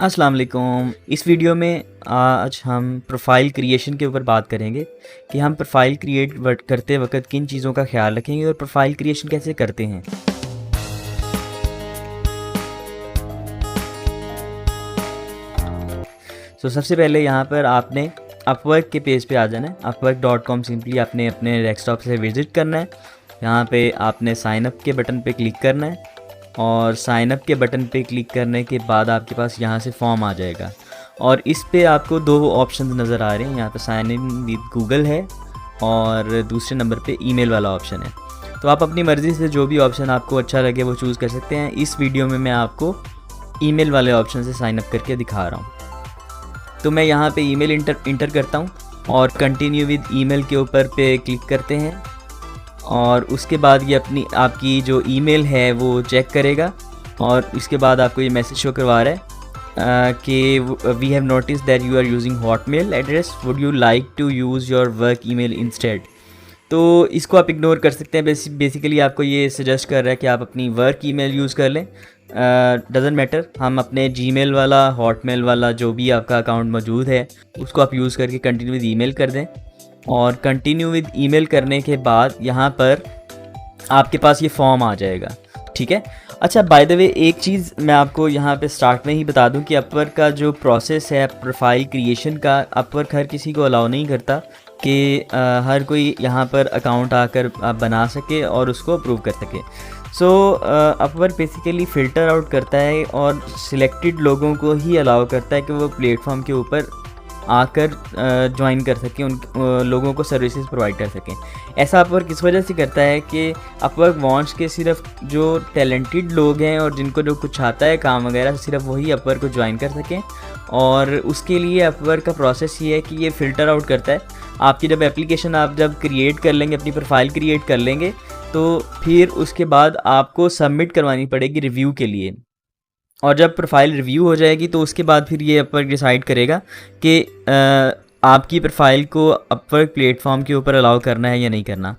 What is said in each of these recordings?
अस्सलाम वालेकुम। इस वीडियो में आज हम प्रोफाइल क्रिएशन के ऊपर बात करेंगे कि हम प्रोफाइल क्रिएट करते वक्त किन चीज़ों का ख्याल रखेंगे और प्रोफाइल क्रिएशन कैसे करते हैं। सबसे पहले यहाँ पर आपने अपवर्क के पेज पे आ जाना है। upwork.com सिंपली आपने अपने डेस्कटॉप से विज़िट करना है। यहाँ पे आपने साइन अप के बटन पे क्लिक करना है और साइन अप के बटन पे क्लिक करने के बाद आपके पास यहाँ से फॉर्म आ जाएगा और इस पे आपको दो ऑप्शन नज़र आ रहे हैं। यहाँ पे साइन इन विद गूगल है और दूसरे नंबर पे ईमेल वाला ऑप्शन है। तो आप अपनी मर्ज़ी से जो भी ऑप्शन आपको अच्छा लगे वो चूज़ कर सकते हैं। इस वीडियो में मैं आपको ईमेल वाले ऑप्शन से साइन अप करके दिखा रहा हूँ। तो मैं यहाँ पे ईमेल इंटर करता हूँ और कंटिन्यू विद ईमेल के ऊपर पे क्लिक करते हैं और उसके बाद ये आपकी जो ईमेल है वो चेक करेगा और इसके बाद आपको ये मैसेज शो करवा रहा है कि we have notice that you are using Hotmail address, would you like to use your work email instead. तो इसको आप इग्नोर कर सकते हैं। बेसिकली आपको ये सजेस्ट कर रहा है कि आप अपनी वर्क ईमेल यूज़ कर लें। डज़न्ट मैटर, हम अपने जीमेल वाला, हॉटमेल वाला जो भी आपका अकाउंट मौजूद है उसको आप यूज़ करके कंटिन्यू विद ईमेल कर दें। और कंटिन्यू विद ईमेल करने के बाद यहाँ पर आपके पास ये फॉर्म आ जाएगा। ठीक है। अच्छा, बाय द वे एक चीज़ मैं आपको यहाँ पे स्टार्ट में ही बता दूँ कि अपवर्क का जो प्रोसेस है प्रोफाइल क्रिएशन का, अपवर्क हर किसी को अलाउ नहीं करता कि हर कोई यहाँ पर अकाउंट आकर बना सके और उसको अप्रूव कर सके। अपवर्क बेसिकली फ़िल्टर आउट करता है और सिलेक्टेड लोगों को ही अलाउ करता है कि वो प्लेटफॉर्म के ऊपर आकर ज्वाइन कर सकें, उन लोगों को सर्विसेज प्रोवाइड कर सकें। ऐसा अपवर्क इस वजह से करता है कि अपवर्क वांट्स के सिर्फ जो टैलेंटेड लोग हैं और जिनको जो कुछ आता है काम वगैरह, सिर्फ वही अपवर्क को ज्वाइन कर सकें। और उसके लिए अपवर्क का प्रोसेस ये है कि ये फ़िल्टर आउट करता है। आपकी जब एप्लीकेशन आप जब क्रिएट कर लेंगे, अपनी प्रोफाइल क्रिएट कर लेंगे, तो फिर उसके बाद आपको सबमिट करवानी पड़ेगी रिव्यू के लिए। और जब प्रोफाइल रिव्यू हो जाएगी तो उसके बाद फिर ये अपवर्क डिसाइड करेगा कि आपकी प्रोफाइल को अपवर्क प्लेटफॉर्म के ऊपर अलाउ करना है या नहीं करना।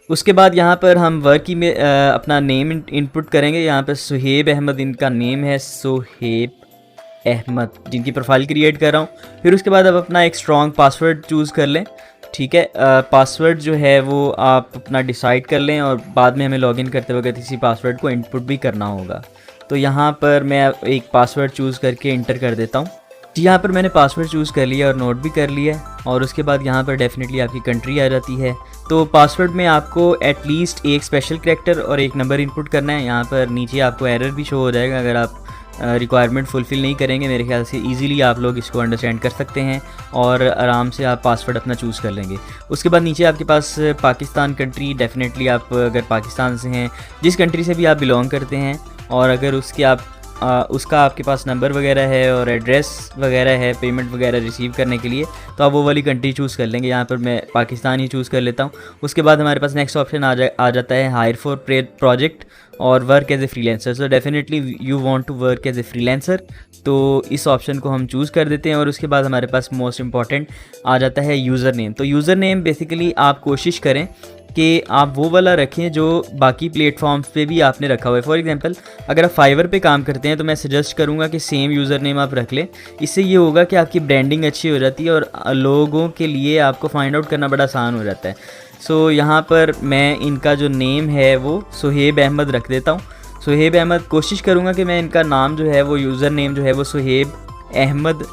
उसके बाद यहाँ पर हम वर्क में अपना नेम इनपुट करेंगे। यहाँ पर सुहेब अहमद इनका नेम है, सुहेब अहमद, जिनकी प्रोफाइल क्रिएट कर रहा हूँ। फिर उसके बाद अब अपना एक स्ट्रॉन्ग पासवर्ड चूज़ कर लें। ठीक है। पासवर्ड जो है वो आप अपना डिसाइड कर लें और बाद में हमें लॉगिन करते वक्त इसी पासवर्ड को इनपुट भी करना होगा। तो यहाँ पर मैं एक पासवर्ड चूज़ करके इंटर कर देता हूँ। यहाँ पर मैंने पासवर्ड चूज़ कर लिया और नोट भी कर लिया और उसके बाद यहाँ पर डेफिनेटली आपकी कंट्री आ जाती है। तो पासवर्ड में आपको एटलीस्ट एक स्पेशल कैरेक्टर और एक नंबर इनपुट करना है। यहाँ पर नीचे आपको एरर भी शो हो जाएगा अगर आप रिक्वायरमेंट फुलफ़िल नहीं करेंगे। मेरे ख्याल से इजीली आप लोग इसको अंडरस्टैंड कर सकते हैं और आराम से आप पासवर्ड अपना चूज़ कर लेंगे। उसके बाद नीचे आपके पास पाकिस्तान कंट्री, डेफिनेटली आप अगर पाकिस्तान से हैं, जिस कंट्री से भी आप बिलोंग करते हैं, और अगर उसका आपके पास नंबर वगैरह है और एड्रेस वगैरह है पेमेंट वगैरह रिसीव करने के लिए, तो आप वो वाली कंट्री चूज़ कर लेंगे। यहाँ पर मैं पाकिस्तान ही चूज़ कर लेता हूँ। उसके बाद हमारे पास नेक्स्ट ऑप्शन आ जाता है हायर फॉर प्रोजेक्ट और work as a freelancer. So definitely you want to work as a freelancer, तो इस ऑप्शन को हम चूज़ कर देते हैं। और उसके बाद हमारे पास मोस्ट इंपॉर्टेंट आ जाता है यूज़र नेम। तो यूज़र नेम बेसिकली आप कोशिश करें कि आप वो वाला रखें जो बाकी प्लेटफॉर्म्स पे भी आपने रखा हुआ है। फॉर एग्जांपल अगर आप फाइवर पे काम करते हैं तो मैं सजेस्ट करूँगा कि सेम यूज़र नेम आप रख लें। इससे ये होगा कि आपकी ब्रांडिंग अच्छी हो जाती है और लोगों के लिए आपको फाइंड आउट करना बड़ा आसान हो जाता है। यहाँ पर मैं इनका जो नेम है वो सुहेब अहमद रख देता हूँ। सुहेब अहमद, कोशिश करूँगा कि मैं इनका नाम जो है वो यूज़र नेम जो है वो सुहेब अहमद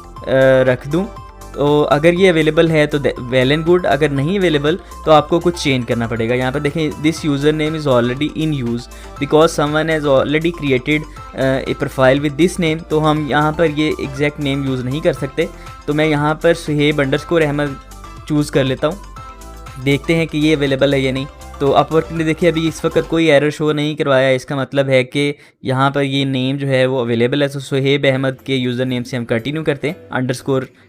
रख दूँ। तो अगर ये अवेलेबल है तो वेल एंड गुड, अगर नहीं अवेलेबल तो आपको कुछ चेंज करना पड़ेगा। यहाँ पर देखें, this user name is already in use because someone has already created a profile with this name. तो हम यहाँ पर ये एग्जैक्ट नेम यूज़ नहीं कर सकते। तो मैं यहाँ पर सुहेब _ अहमद चूज़ कर लेता हूँ। देखते हैं कि ये अवेलेबल है या नहीं। तो अपवर्क ने देखिए अभी इस वक्त कोई एरर शो नहीं करवाया। इसका मतलब है कि यहाँ पर ये नेम जो है वो अवेलेबल है। तो सुहेब अहमद के यूज़र नेम से हम कंटिन्यू करते हैं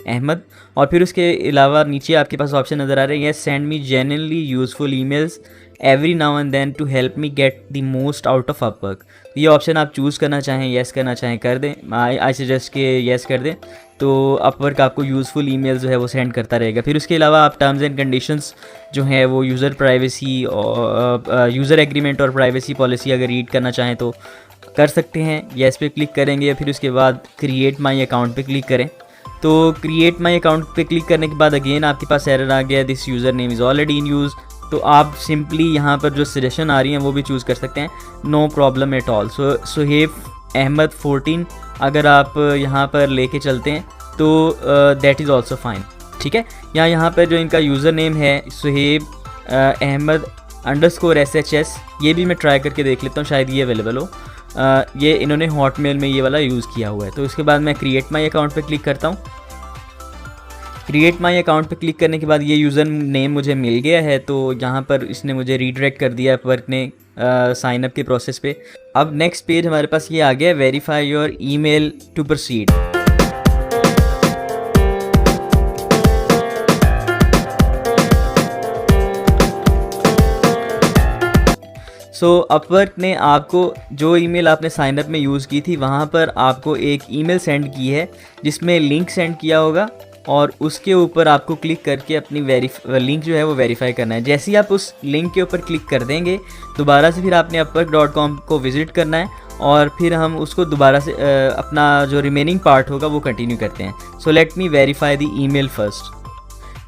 _अहमद। और फिर उसके अलावा नीचे आपके पास ऑप्शन नज़र आ रहे हैं, send me genuinely useful emails every now and then to help me get the most out of Upwork. ये ऑप्शन आप चूज़ करना चाहें, येस करना चाहें कर दें। आई सजेस्ट के येस कर दें, तो अपवर्क आपको यूज़फुल ईमेल जो है वो सेंड करता रहेगा। फिर उसके अलावा आप टर्म्स एंड कंडीशंस जो हैं वो यूज़र प्राइवेसी और यूज़र एग्रीमेंट और प्राइवेसी पॉलिसी अगर रीड करना चाहें तो कर सकते हैं। येस पे क्लिक करेंगे, फिर उसके बाद क्रिएट माई अकाउंट पे क्लिक करें। तो क्रिएट माई अकाउंट पे क्लिक करने के बाद अगेन आपके पास एरर आ गया, this user name is already in use. तो आप सिंपली यहाँ पर जो सजेशन आ रही हैं वो भी चूज़ कर सकते हैं, no problem at all. Suhaib Ahmed 14 अगर आप यहाँ पर लेके चलते हैं तो दैट इज़ ऑल्सो फाइन, ठीक है। यहाँ पर जो इनका यूज़र नेम है सुहेब अहमद _SHS, ये भी मैं ट्राई करके देख लेता हूँ, शायद ये अवेलेबल हो। ये इन्होंने हॉटमेल में ये वाला यूज़ किया हुआ है। तो उसके बाद मैं क्रिएट माई अकाउंट पे क्लिक करता हूँ। क्रिएट माई अकाउंट पे क्लिक करने के बाद ये यूज़र नेम मुझे मिल गया है, तो यहाँ पर इसने मुझे रीडायरेक्ट कर दिया अपवर्क ने साइन अप के प्रोसेस पे। अब नेक्स्ट पेज हमारे पास ये आ गया, verify your email to proceed. So Upwork ने आपको जो ईमेल आपने साइन अप में यूज़ की थी वहाँ पर आपको एक ईमेल सेंड की है जिसमें लिंक सेंड किया होगा, और उसके ऊपर आपको क्लिक करके अपनी लिंक जो है वो वेरीफाई करना है। जैसे ही आप उस लिंक के ऊपर क्लिक कर देंगे दोबारा से फिर आपने upwork.com को विज़िट करना है, और फिर हम उसको दोबारा से अपना जो रिमेनिंग पार्ट होगा वो कंटिन्यू करते हैं। So let me verify the email first.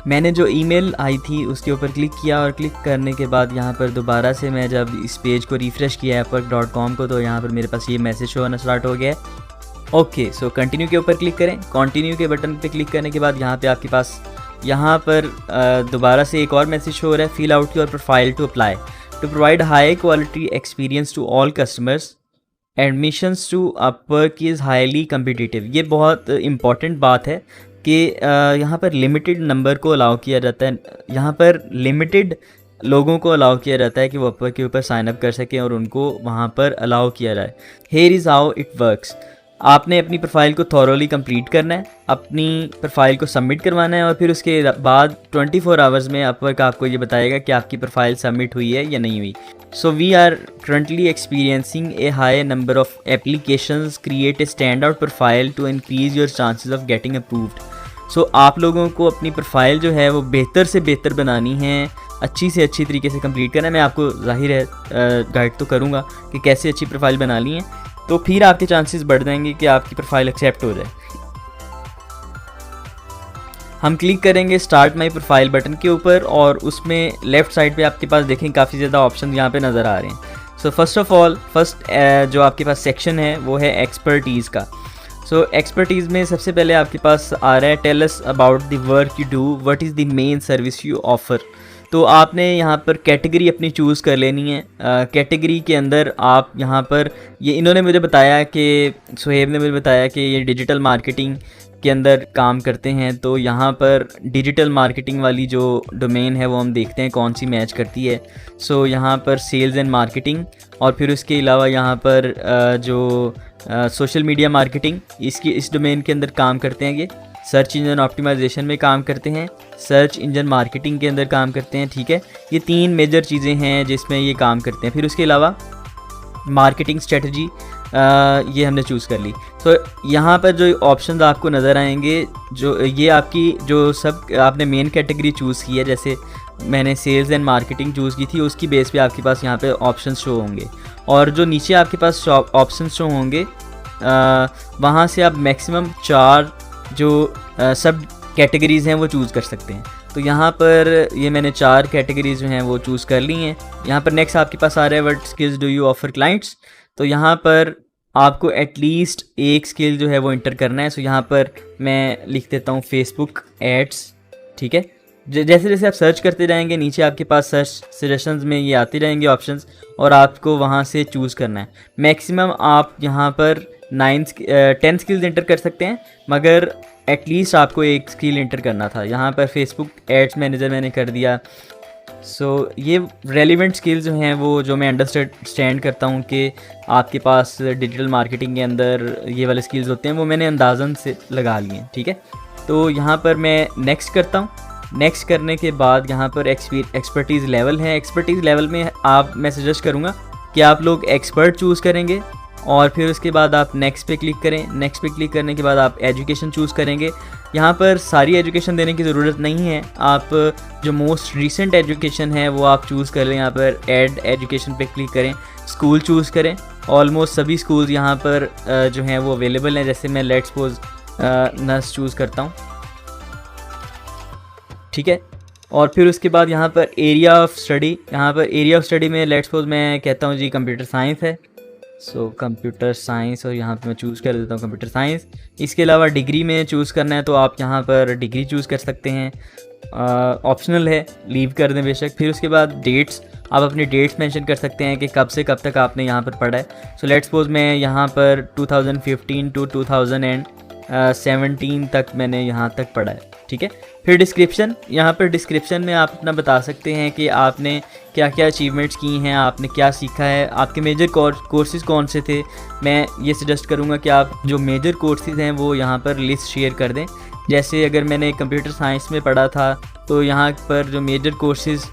मैंने जो ईमेल आई थी उसके ऊपर क्लिक किया, और क्लिक करने के बाद यहाँ पर दोबारा से मैं जब इस पेज को रिफ़्रेश किया upwork.com को, तो यहाँ पर मेरे पास ये मैसेज शो होना स्टार्ट हो गया है। ओके, सो कंटिन्यू के ऊपर क्लिक करें। कंटिन्यू के बटन पे क्लिक करने के बाद यहाँ पे आपके पास यहाँ पर दोबारा से एक और मैसेज शो हो रहा है, fill out your profile to apply to provide high quality experience to all customers, admissions to Upwork is highly competitive. ये बहुत इंपॉर्टेंट बात है कि यहाँ पर लिमिटेड नंबर को अलाउ किया जाता है, यहाँ पर लिमिटेड लोगों को अलाउ किया जाता है कि वो अपवर्क के ऊपर साइन अप कर सकें और उनको वहाँ पर अलाउ किया जाए। Here is how it works. आपने अपनी प्रोफाइल को थॉरोली कंप्लीट करना है, अपनी प्रोफाइल को सबमिट करवाना है, और फिर उसके बाद 24 आवर्स में अपवर्क आपको ये बताएगा कि आपकी प्रोफाइल सबमिट हुई है या नहीं हुई। So we are currently experiencing a high number of applications, create a stand out profile to increase your chances of getting approved. So आप लोगों को अपनी प्रोफाइल जो है वो बेहतर से बेहतर बनानी है, अच्छी से अच्छी तरीके से कंप्लीट करना है। मैं आपको जाहिर है गाइड तो करूँगा कि कैसे अच्छी प्रोफाइल बनानी है, तो फिर आपके चांसेस बढ़ जाएंगे कि आपकी प्रोफाइल एक्सेप्ट हो जाए। हम क्लिक करेंगे स्टार्ट माई प्रोफाइल बटन के ऊपर, और उसमें लेफ़्ट साइड पे आपके पास देखें काफ़ी ज़्यादा ऑप्शन यहाँ पे नज़र आ रहे हैं। सो फर्स्ट ऑफ ऑल जो आपके पास सेक्शन है वो है एक्सपर्टीज़ का। सो एक्सपर्टीज़ में सबसे पहले आपके पास आ रहा है tell us about the work you do, what is the main service you offer. तो आपने यहाँ पर कैटेगरी अपनी चूज़ कर लेनी है। कैटेगरी के अंदर आप यहाँ पर इन्होंने मुझे बताया कि सुहेब ने मुझे बताया कि ये डिजिटल मार्केटिंग के अंदर काम करते हैं, तो यहाँ पर डिजिटल मार्केटिंग वाली जो डोमेन है वो हम देखते हैं कौन सी मैच करती है। सो यहाँ पर सेल्स एंड मार्केटिंग, और फिर उसके अलावा यहाँ पर जो सोशल मीडिया मार्केटिंग इस डोमेन के अंदर काम करते हैं। ये सर्च इंजन ऑप्टिमाइजेशन में काम करते हैं, सर्च इंजन मार्केटिंग के अंदर काम करते हैं, ठीक है। ये 3 मेजर चीज़ें हैं जिसमें ये काम करते हैं। फिर उसके अलावा मार्केटिंग स्ट्रेटजी ये हमने चूज़ कर ली। तो यहाँ पर जो ऑप्शंस आपको नज़र आएंगे, जो ये आपकी जो सब आपने मेन कैटेगरी चूज़ की है, जैसे मैंने सेल्स एंड मार्केटिंग चूज़ की थी, उसकी बेस पे आपके पास यहाँ पे ऑप्शंस शो होंगे, और जो नीचे आपके पास ऑप्शंस शो होंगे वहाँ से आप मैक्सिमम 4 जो सब कैटेगरीज़ हैं वो चूज़ कर सकते हैं। तो यहाँ पर ये मैंने 4 कैटेगरीज़ जो हैं वो चूज़ कर ली हैं। यहाँ पर नेक्स्ट आपके पास आ रहा है what skills do you offer clients. तो यहाँ पर आपको एटलीस्ट एक स्किल जो है वो इंटर करना है। सो यहाँ पर मैं लिख देता हूँ फेसबुक एड्स, ठीक है। जैसे जैसे आप सर्च करते जाएंगे नीचे आपके पास सर्च सजेशंस में ये आते रहेंगे ऑप्शंस, और आपको वहाँ से चूज़ करना है। मैक्सिमम आप यहाँ पर 10 स्किल्स इंटर कर सकते हैं, मगर एटलीस्ट आपको एक स्किल इंटर करना था। यहाँ पर फेसबुक एड्स मैनेजर मैंने कर दिया। सो ये रेलिवेंट स्किल्स जो हैं वो जो मैं अंडरस्टैंड करता हूँ कि आपके पास डिजिटल मार्केटिंग के अंदर ये वाले स्किल्स होते हैं, वो मैंने अंदाज़न से लगा लिए हैं, ठीक है। तो यहाँ पर मैं नेक्स्ट करता हूँ। नेक्स्ट करने के बाद यहाँ पर एक्सपर्टीज़ लेवल है। एक्सपर्टीज़ लेवल में मैं सजेस्ट करूँगा कि आप लोग एक्सपर्ट चूज़ करेंगे और फिर उसके बाद आप नेक्स्ट पे क्लिक करें। नेक्स्ट पे क्लिक करने के बाद आप एजुकेशन चूज़ करेंगे। यहाँ पर सारी एजुकेशन देने की ज़रूरत नहीं है, आप जो मोस्ट रिसेंट एजुकेशन है वो आप चूज़ कर लें। यहाँ पर ऐड एजुकेशन पे क्लिक करें, स्कूल चूज़ करें। ऑलमोस्ट सभी स्कूल्स यहाँ पर जो हैं वो अवेलेबल हैं। जैसे मैं लेट्स सपोज नर्स चूज़ करता हूँ, ठीक है। और फिर उसके बाद यहाँ पर एरिया ऑफ स्टडी, यहाँ पर एरिया ऑफ स्टडी में लेट्स सपोज मैं कहता हूँ जी कंप्यूटर साइंस है, सो कंप्यूटर साइंस, और यहाँ पे मैं चूज़ कर देता हूँ कंप्यूटर साइंस। इसके अलावा डिग्री में चूज़ करना है तो आप यहाँ पर डिग्री चूज़ कर सकते हैं, ऑप्शनल है, लीव कर दें बेशक। फिर उसके बाद डेट्स, आप अपनी डेट्स मेंशन कर सकते हैं कि कब से कब तक आपने यहाँ पर पढ़ा है। सो लेट्स सपोज मैं यहाँ पर 2015 टू 2017 तक मैंने यहाँ तक पढ़ा है, ठीक है। फिर डिस्क्रिप्शन, यहाँ पर डिस्क्रिप्शन में आप अपना बता सकते हैं कि आपने क्या क्या अचीवमेंट्स की हैं, आपने क्या सीखा है, आपके मेजर कोर्सेज कौन से थे। मैं ये सजेस्ट करूँगा कि आप जो मेजर कोर्सेज हैं वो यहाँ पर लिस्ट शेयर कर दें। जैसे अगर मैंने कंप्यूटर साइंस में पढ़ा था तो यहाँ पर जो मेजर कोर्सेज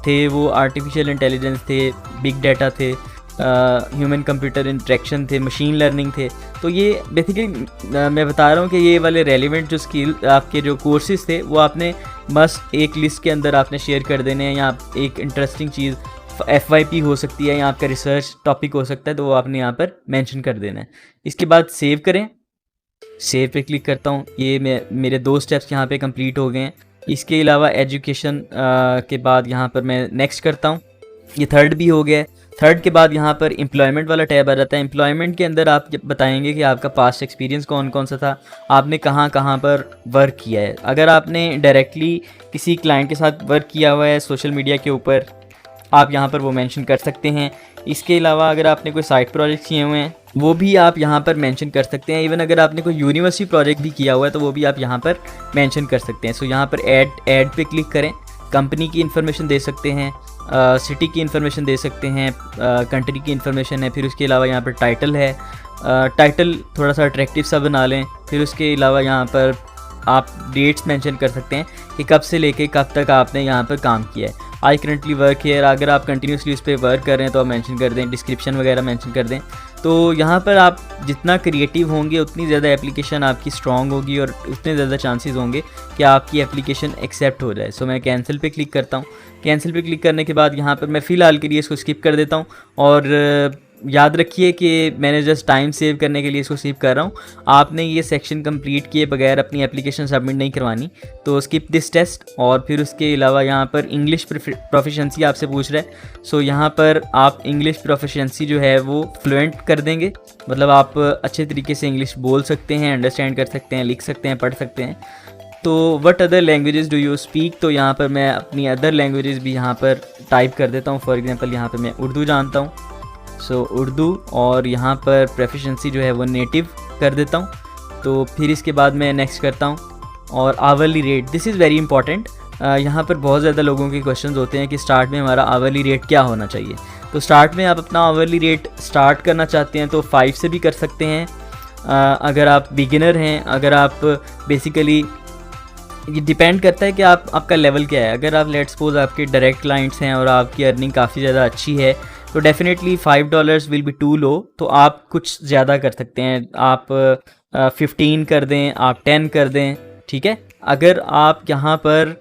थे वो आर्टिफिशियल इंटेलिजेंस थे, बिग डाटा थे, ह्यूमन कंप्यूटर इंटरेक्शन थे, मशीन लर्निंग थे। तो ये बेसिकली मैं बता रहा हूँ कि ये वाले रेलिवेंट जो स्किल आपके जो कोर्सेज थे वो आपने मस्ट एक लिस्ट के अंदर आपने शेयर कर देने हैं। या एक इंटरेस्टिंग चीज़ FYP हो सकती है या आपका रिसर्च टॉपिक हो सकता है, तो वो आपने यहाँ पर मेंशन कर देना है। इसके बाद सेव करें, सेव पे क्लिक करता हूँ। ये मेरे 2 स्टेप्स यहाँ पे कंप्लीट हो गए हैं। इसके अलावा एजुकेशन के बाद यहाँ पर मैं नेक्स्ट करता हूँ, ये थर्ड भी हो गया है। थर्ड के बाद यहाँ पर एम्प्लॉयमेंट वाला टैब आ जाता है। एम्प्लॉयमेंट के अंदर आप बताएंगे कि आपका पास्ट एक्सपीरियंस कौन कौन सा था, आपने कहाँ कहाँ पर वर्क किया है। अगर आपने डायरेक्टली किसी क्लाइंट के साथ वर्क किया हुआ है सोशल मीडिया के ऊपर, आप यहाँ पर वो मेंशन कर सकते हैं। इसके अलावा अगर आपने कोई साइड प्रोजेक्ट किए हुए हैं वो भी आप यहाँ पर मेंशन कर सकते हैं। इवन अगर आपने कोई यूनिवर्सिटी प्रोजेक्ट भी किया हुआ है तो वो भी आप यहाँ पर मेंशन कर सकते हैं। सो यहाँ पर ऐड पे क्लिक करें, कंपनी की इन्फॉर्मेशन दे सकते हैं, सिटी की इन्फॉर्मेशन दे सकते हैं, कंट्री की इन्फॉर्मेशन है। फिर उसके अलावा यहाँ पर टाइटल है, टाइटल थोड़ा सा अट्रैक्टिव सा बना लें। फिर उसके अलावा यहाँ पर आप डेट्स मेंशन कर सकते हैं कि कब से लेके कब तक आपने यहाँ पर काम किया है। आई करंटली वर्क हेयर, अगर आप कंटिन्यूसली उस पर वर्क कर रहे हैं तो आप मेंशन कर दें, डिस्क्रिप्शन वगैरह मेंशन कर दें। तो यहाँ पर आप जितना क्रिएटिव होंगे उतनी ज़्यादा एप्लीकेशन आपकी स्ट्रॉन्ग होगी और उतने ज़्यादा चांसेस होंगे कि आपकी एप्लीकेशन एक्सेप्ट हो जाए। सो मैं कैंसिल पे क्लिक करता हूँ। कैंसिल पे क्लिक करने के बाद यहाँ पर मैं फ़िलहाल के लिए इसको स्किप कर देता हूँ। और याद रखिए कि मैंने जस्ट टाइम सेव करने के लिए इसको सेव कर रहा हूँ। आपने ये सेक्शन कंप्लीट किए बगैर अपनी एप्लीकेशन सबमिट नहीं करवानी, तो स्किप दिस टेस्ट। और फिर उसके अलावा यहाँ पर इंग्लिश प्रोफिशिएंसी आपसे पूछ रहा है। सो यहाँ पर आप इंग्लिश प्रोफिशिएंसी जो है वो फ्लुएंट कर देंगे, मतलब आप अच्छे तरीके से इंग्लिश बोल सकते हैं, अंडरस्टैंड कर सकते हैं, लिख सकते हैं, पढ़ सकते हैं। तो what other languages do you speak, तो यहाँ पर मैं अपनी अदर लैंग्वेजेस भी यहाँ पर टाइप कर देता हूँ। फॉर एग्जांपल यहाँ पर मैं उर्दू जानता हूँ, सो उर्दू, और यहाँ पर प्रोफिशिएंसी जो है वो नेटिव कर देता हूँ। तो फिर इसके बाद मैं नेक्स्ट करता हूँ। और hourly rate, this is very important. यहाँ पर बहुत ज़्यादा लोगों के क्वेश्चंस होते हैं कि स्टार्ट में हमारा आवरली रेट क्या होना चाहिए। तो स्टार्ट में आप अपना आवरली रेट स्टार्ट करना चाहते हैं तो 5 से भी कर सकते हैं। अगर आप बिगिनर हैं, अगर आप बेसिकली, ये डिपेंड करता है कि आपका लेवल क्या है। अगर आप लेट्स सपोज आपके डायरेक्ट क्लाइंट्स हैं और आपकी अर्निंग काफ़ी ज़्यादा अच्छी है तो definitely $5 will be to low, तो आप कुछ ज़्यादा कर सकते हैं। आप 15 कर दें, आप 10 कर दें, ठीक है। अगर आप यहाँ पर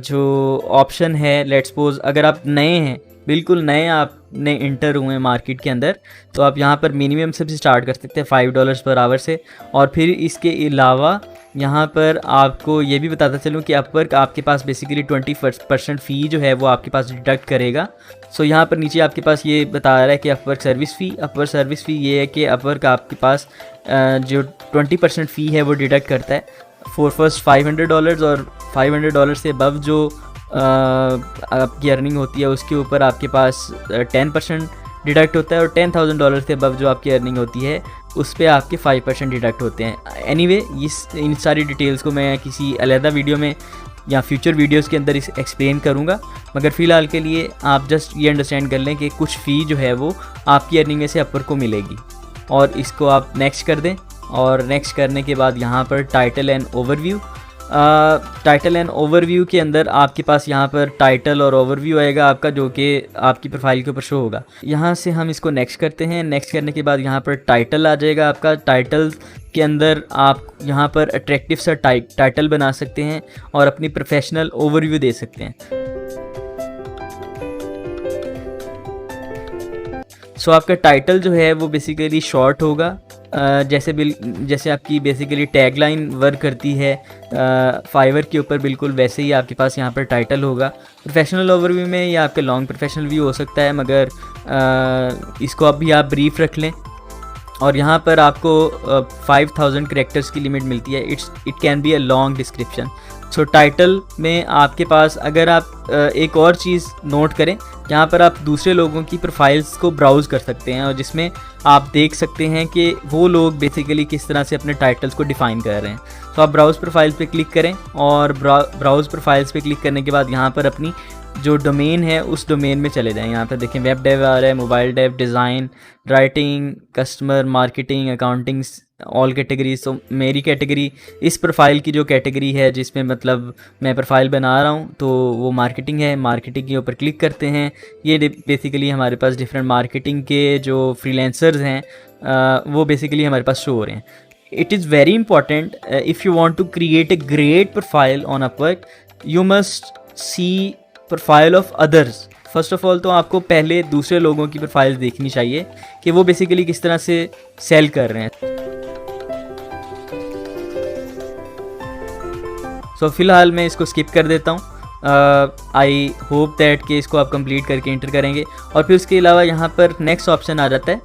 जो ऑप्शन है, लेट्स सपोज अगर आप नए हैं, बिल्कुल नए आपने इंटर हुए हैं मार्केट के अंदर, तो आप यहाँ पर मिनिमम से भी स्टार्ट कर सकते हैं $5 पर आवर से। और फिर इसके अलावा यहाँ पर आपको ये भी बताता चलूँ कि अपवर्क आपके पास बेसिकली 20% फ़ी जो है वो आपके पास डिडक्ट करेगा। सो यहाँ पर नीचे आपके पास ये बता रहा है कि अपवर्क सर्विस फ़ी ये है कि अपवर्क आपके पास जो 20% फ़ी है वो डिडक्ट करता है फॉर फर्स्ट $500, और $500 से अबव जो आपकी अर्निंग होती है उसके ऊपर आपके पास 10% डिडक्ट होता है, और $10,000 से अबव जो आपकी अर्निंग होती है उस पर आपके 5% डिडक्ट होते हैं। एनीवे इन सारी डिटेल्स को मैं किसी अलग वीडियो में या फ्यूचर वीडियोस के अंदर एक्सप्लेन करूंगा, मगर फ़िलहाल के लिए आप जस्ट ये अंडरस्टैंड कर लें कि कुछ फ़ी जो है वो आपकी अर्निंग में से अपवर्क को मिलेगी। और इसको आप नेक्स्ट कर दें, और नेक्स्ट करने के बाद यहाँ पर title and overview, title and overview के अंदर आपके पास यहाँ पर टाइटल और ओवरव्यू आएगा आपका, जो कि आपकी प्रोफाइल के ऊपर शो होगा। यहाँ से हम इसको नेक्स्ट करते हैं। नेक्स्ट करने के बाद यहाँ पर टाइटल आ जाएगा आपका। टाइटल के अंदर आप यहाँ पर अट्रैक्टिव सा टाइटल बना सकते हैं और अपनी प्रोफेशनल ओवरव्यू दे सकते हैं। सो आपका टाइटल जो है वो बेसिकली शॉर्ट होगा, जैसे आपकी बेसिकली टैगलाइन वर्क करती है फाइवर के ऊपर, बिल्कुल वैसे ही आपके पास यहाँ पर टाइटल होगा। प्रोफेशनल ओवरव्यू में ये आपके लॉन्ग प्रोफेशनल व्यू हो सकता है, मगर इसको अभी आप ब्रीफ रख लें। और यहाँ पर आपको 5000 कैरेक्टर्स की लिमिट मिलती है। It can be a long description. So title में आपके पास, अगर आप एक और चीज़ नोट करें, यहाँ पर आप दूसरे लोगों की प्रोफाइल्स को ब्राउज़ कर सकते हैं और जिसमें आप देख सकते हैं कि वो लोग बेसिकली किस तरह से अपने टाइटल्स को डिफ़ाइन कर रहे हैं। तो आप ब्राउज़ प्रोफाइल्स पे क्लिक करें और ब्राउज़ प्रोफाइल्स पे क्लिक करने के बाद यहाँ पर अपनी जो डोमेन है उस डोमेन में चले जाएं। यहाँ पर देखें वेब डेव आ रहा है, mobile dev, design, writing, customer, marketing, accounting, all categories. तो मेरी कैटेगरी, इस प्रोफाइल की जो कैटेगरी है जिसमें मतलब मैं प्रोफाइल बना रहा हूँ, तो वो मार्केटिंग है। मार्केटिंग के ऊपर क्लिक करते हैं। ये बेसिकली हमारे पास डिफरेंट मार्केटिंग के जो फ्रीलांसर्स हैं वो बेसिकली हमारे पास शो हो रहे हैं। It is very important if you want to create a great profile on Upwork, you must see profile of others. First of all तो आपको पहले दूसरे लोगों की प्रोफाइल देखनी चाहिए कि वो बेसिकली किस तरह से सेल कर रहे हैं। सो फिलहाल मैं इसको स्किप कर देता हूँ। आई होप दैट कि इसको आप कंप्लीट करके इंटर करेंगे। और फिर उसके अलावा यहाँ पर नेक्स्ट ऑप्शन आ जाता है,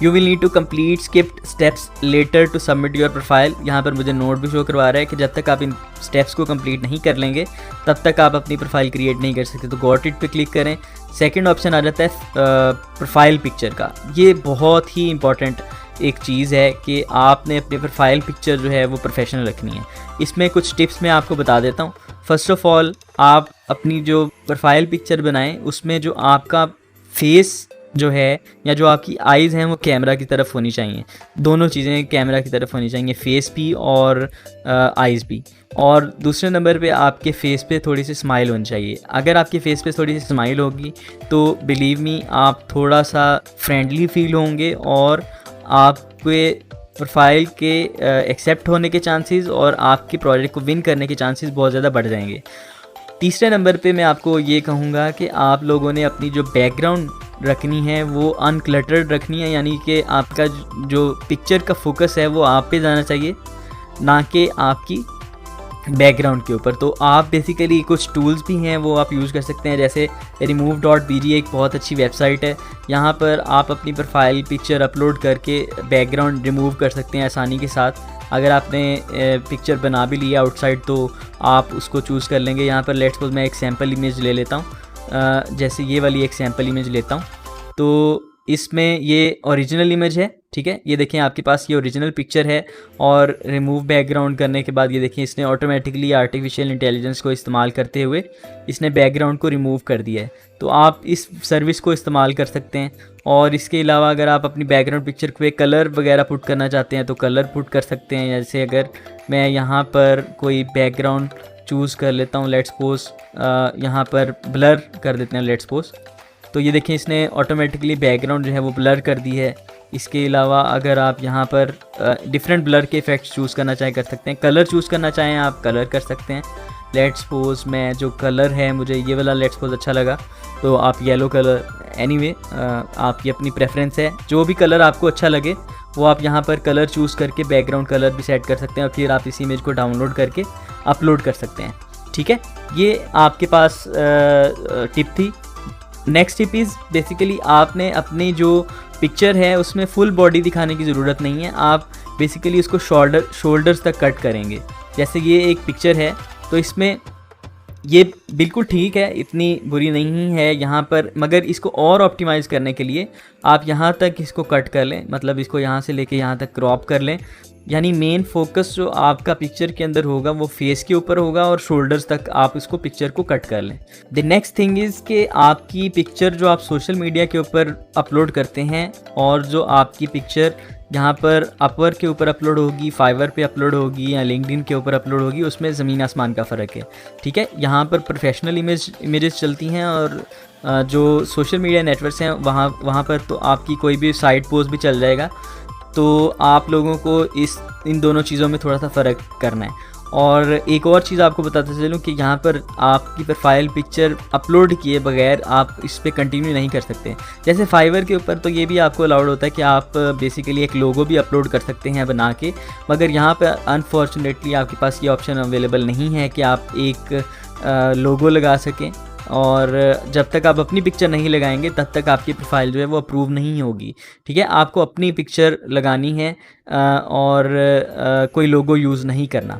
you will need to complete skipped steps later to submit your profile. यहाँ पर मुझे नोट भी शो करवा रहा है कि जब तक आप इन स्टेप्स को कंप्लीट नहीं कर लेंगे तब तक आप अपनी प्रोफाइल क्रिएट नहीं कर सकते। तो गॉट इट पे क्लिक करें। सेकंड ऑप्शन आ जाता है प्रोफाइल पिक्चर का। ये बहुत ही इंपॉर्टेंट एक चीज़ है कि आपने अपनी प्रोफाइल पिक्चर जो है वो प्रोफेशनल रखनी है। इसमें कुछ टिप्स मैं आपको बता देता हूँ। फर्स्ट ऑफ ऑल, आप अपनी जो प्रोफाइल पिक्चर बनाएं उसमें जो आपका फेस जो है या जो आपकी आइज़ हैं वो कैमरा की तरफ होनी चाहिए। दोनों चीज़ें कैमरा की तरफ होनी चाहिए, फेस भी और आइज़ भी। और दूसरे नंबर पे आपके फेस पे थोड़ी सी स्माइल होनी चाहिए। अगर आपके फेस पे थोड़ी सी स्माइल होगी तो बिलीव मी आप थोड़ा सा फ्रेंडली फील होंगे और आपके प्रोफाइल के एक्सेप्ट होने के चांसेस और आपके प्रोजेक्ट को विन करने के चांसेस बहुत ज़्यादा बढ़ जाएंगे। तीसरे नंबर पे मैं आपको ये कहूँगा कि आप लोगों ने अपनी जो बैकग्राउंड रखनी है वो अनक्लटर्ड रखनी है, यानी कि आपका जो पिक्चर का फोकस है वो आप पे जाना चाहिए, ना कि आपकी बैकग्राउंड के ऊपर। तो आप बेसिकली कुछ टूल्स भी हैं वो आप यूज़ कर सकते हैं, जैसे remove.bg एक बहुत अच्छी वेबसाइट है। यहाँ पर आप अपनी प्रोफाइल पिक्चर अपलोड करके बैकग्राउंड रिमूव कर सकते हैं आसानी के साथ। अगर आपने पिक्चर बना भी लिया आउटसाइड तो आप उसको चूज़ कर लेंगे। यहाँ पर लेट्स सपोज मैं एक सैम्पल इमेज ले लेता हूँ, जैसे ये वाली एक सैम्पल इमेज लेता हूँ। तो इसमें ये ओरिजिनल इमेज है, ठीक है। ये देखें आपके पास ये ओरिजिनल पिक्चर है और रिमूव बैकग्राउंड करने के बाद ये देखें इसने ऑटोमेटिकली आर्टिफिशियल इंटेलिजेंस को इस्तेमाल करते हुए इसने बैकग्राउंड को रिमूव कर दिया है। तो आप इस सर्विस को इस्तेमाल कर सकते हैं। और इसके अलावा अगर आप अपनी बैकग्राउंड पिक्चर पे कलर वगैरह पुट करना चाहते हैं तो कलर पुट कर सकते हैं। जैसे अगर मैं यहाँ पर कोई बैकग्राउंड चूज़ कर लेता हूँ, लेट्स सपोज यहाँ पर ब्लर कर देते हैं लेट्स सपोज, तो ये देखें इसने ऑटोमेटिकली बैकग्राउंड जो है वो ब्लर कर दी है। इसके अलावा अगर आप यहाँ पर डिफरेंट ब्लर के इफ़ेक्ट्स चूज़ करना चाहें कर सकते हैं। कलर चूज़ करना चाहें आप कलर कर सकते हैं। लेट्स सपोज मैं जो कलर है मुझे ये वाला लेट्स सपोज अच्छा लगा तो आप येलो कलर, एनीवे आपकी अपनी प्रेफरेंस है, जो भी कलर आपको अच्छा लगे वो आप यहाँ पर कलर चूज़ करके बैकग्राउंड कलर भी सेट कर सकते हैं और फिर आप इस इमेज को डाउनलोड करके अपलोड कर सकते हैं, ठीक है। ये आपके पास टिप थी। नेक्स्ट टिप इज़ बेसिकली आपने अपनी जो पिक्चर है उसमें फुल बॉडी दिखाने की ज़रूरत नहीं है। आप बेसिकली उसको शोल्डर्स तक कट करेंगे। जैसे ये एक पिक्चर है तो इसमें ये बिल्कुल ठीक है, इतनी बुरी नहीं है यहाँ पर, मगर इसको और ऑप्टिमाइज़ करने के लिए आप यहाँ तक इसको कट कर लें, मतलब इसको यहाँ से लेके यहाँ तक क्रॉप कर लें। यानी मेन फोकस जो आपका पिक्चर के अंदर होगा वो फेस के ऊपर होगा और शोल्डर्स तक आप इसको पिक्चर को कट कर लें। द नेक्स्ट थिंग इज़ कि आपकी पिक्चर जो आप सोशल मीडिया के ऊपर अपलोड करते हैं और जो आपकी पिक्चर यहाँ पर अपवर्क के ऊपर अपलोड होगी, फाइवर पे अपलोड होगी या लिंक्डइन के ऊपर अपलोड होगी, उसमें ज़मीन आसमान का फ़र्क है। ठीक है, यहाँ पर प्रोफेशनल इमेजेस चलती हैं और जो सोशल मीडिया नेटवर्क्स हैं वहाँ पर तो आपकी कोई भी साइड पोस्ट भी चल जाएगा। तो आप लोगों को इन दोनों चीज़ों में थोड़ा सा फ़र्क करना है। और एक और चीज़ आपको बताते चलूँ कि यहाँ पर आपकी प्रोफाइल पिक्चर अपलोड किए बगैर आप इस पर कंटिन्यू नहीं कर सकते। जैसे फाइवर के ऊपर तो ये भी आपको अलाउड होता है कि आप बेसिकली एक लोगो भी अपलोड कर सकते हैं बना के, मगर यहाँ पर अनफॉर्चुनेटली आपके पास ये ऑप्शन अवेलेबल नहीं है कि आप एक लोगो लगा सकें। और जब तक आप अपनी पिक्चर नहीं लगाएंगे तब तक आपकी प्रोफाइल जो है वो अप्रूव नहीं होगी। ठीक है, आपको अपनी पिक्चर लगानी है और कोई लोगो यूज़ नहीं करना।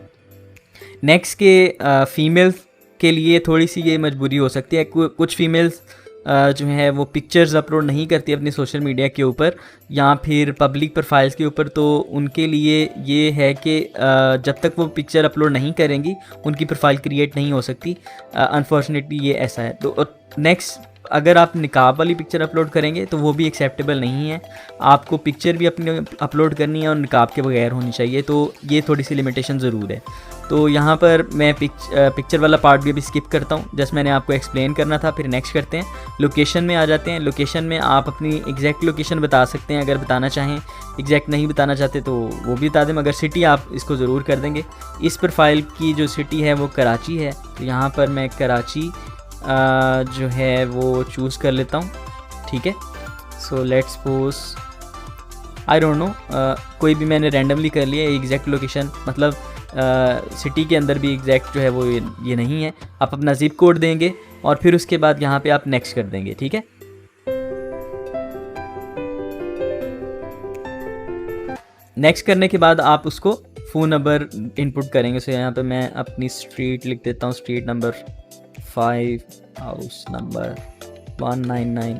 नेक्स्ट के फ़ीमेल्स के लिए थोड़ी सी ये मजबूरी हो सकती है, कुछ फ़ीमेल्स जो है वो पिक्चर्स अपलोड नहीं करती अपनी सोशल मीडिया के ऊपर या फिर पब्लिक प्रोफाइल्स के ऊपर, तो उनके लिए ये है कि जब तक वो पिक्चर अपलोड नहीं करेंगी उनकी प्रोफाइल क्रिएट नहीं हो सकती। अनफॉर्चुनेटली ये ऐसा है। तो नेक्स्ट, अगर आप निकाब वाली पिक्चर अपलोड करेंगे तो वो भी एक्सेप्टेबल नहीं है। आपको पिक्चर भी अपनी अपलोड करनी है और निकाब के बगैर होनी चाहिए, तो ये थोड़ी सी लिमिटेशन ज़रूर है। तो यहाँ पर मैं पिक्चर वाला पार्ट भी अभी स्किप करता हूँ, जस्ट मैंने आपको एक्सप्लेन करना था। फिर नेक्स्ट करते हैं, लोकेशन में आ जाते हैं। लोकेशन में आप अपनी एग्जैक्ट लोकेशन बता सकते हैं अगर बताना चाहें, एग्जैक्ट नहीं बताना चाहते तो वो भी बता दें, मगर सिटी आप इसको ज़रूर कर देंगे। इस प्रोफाइल की जो सिटी है वो कराची है, तो यहाँ पर मैं कराची जो है वो चूज़ कर लेता हूँ। ठीक है, so let's suppose I don't know, कोई भी मैंने रैंडमली कर लिया। एग्जैक्ट लोकेशन मतलब सिटी के अंदर भी एग्जैक्ट जो है वो ये नहीं है। आप अपना ज़िप कोड देंगे और फिर उसके बाद यहाँ पे आप नेक्स्ट कर देंगे। ठीक है, नेक्स्ट करने के बाद आप उसको फ़ोन नंबर इनपुट करेंगे। सो यहाँ पे मैं अपनी स्ट्रीट लिख देता हूँ, street number 5, house number 199।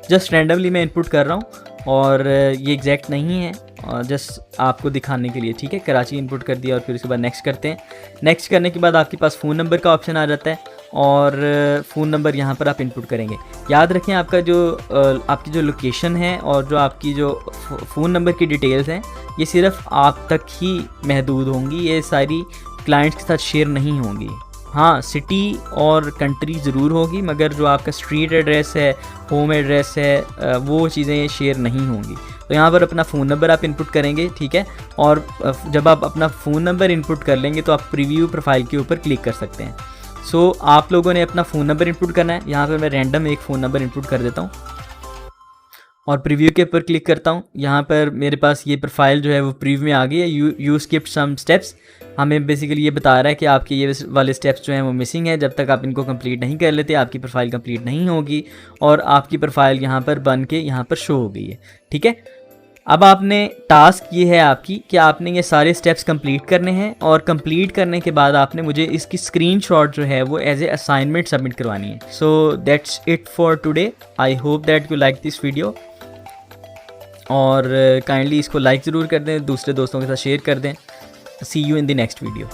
Just randomly मैं इनपुट कर रहा हूँ और ये एग्जैक्ट नहीं है, और जस्ट आपको दिखाने के लिए। ठीक है, कराची इनपुट कर दिया और फिर उसके बाद नेक्स्ट करते हैं। नेक्स्ट करने के बाद आपके पास फ़ोन नंबर का ऑप्शन आ जाता है और फ़ोन नंबर यहाँ पर आप इनपुट करेंगे। याद रखें आपका जो आपकी जो लोकेशन है और जो आपकी जो फ़ोन नंबर की डिटेल्स हैं ये सिर्फ आप तक ही महदूद होंगी, ये सारी क्लाइंट्स के साथ शेयर नहीं होंगी। हाँ, सिटी और कंट्री ज़रूर होगी, मगर जो आपका स्ट्रीट एड्रेस है, होम एड्रेस है, वो चीज़ें शेयर नहीं होंगी। तो यहाँ पर अपना फ़ोन नंबर आप इनपुट करेंगे। ठीक है, और जब आप अपना फ़ोन नंबर इनपुट कर लेंगे तो आप प्रीव्यू प्रोफाइल के ऊपर क्लिक कर सकते हैं। सो आप लोगों ने अपना फ़ोन नंबर इनपुट करना है। यहाँ पर मैं रैंडम एक फ़ोन नंबर इनपुट कर देता हूँ और प्रीव्यू के ऊपर क्लिक करता हूँ। यहाँ पर मेरे पास ये प्रोफाइल जो है वो प्रीव्यू में आ गई है। यू स्किप्ड सम स्टेप्स, हमें बेसिकली ये बता रहा है कि आपके ये वाले स्टेप्स जो हैं वो मिसिंग है। जब तक आप इनको कंप्लीट नहीं कर लेते आपकी प्रोफाइल कंप्लीट नहीं होगी और आपकी प्रोफाइल यहाँ पर बन के यहाँ पर शो हो गई है। ठीक है, अब आपने टास्क ये है आपकी कि आपने ये सारे स्टेप्स कंप्लीट करने हैं और कंप्लीट करने के बाद आपने मुझे इसकी स्क्रीनशॉट जो है वो एज ए असाइनमेंट सबमिट करवानी है। So that's it for today. I hope that you like this video और काइंडली इसको लाइक ज़रूर कर दें, दूसरे दोस्तों के साथ शेयर कर दें। See you in the next video.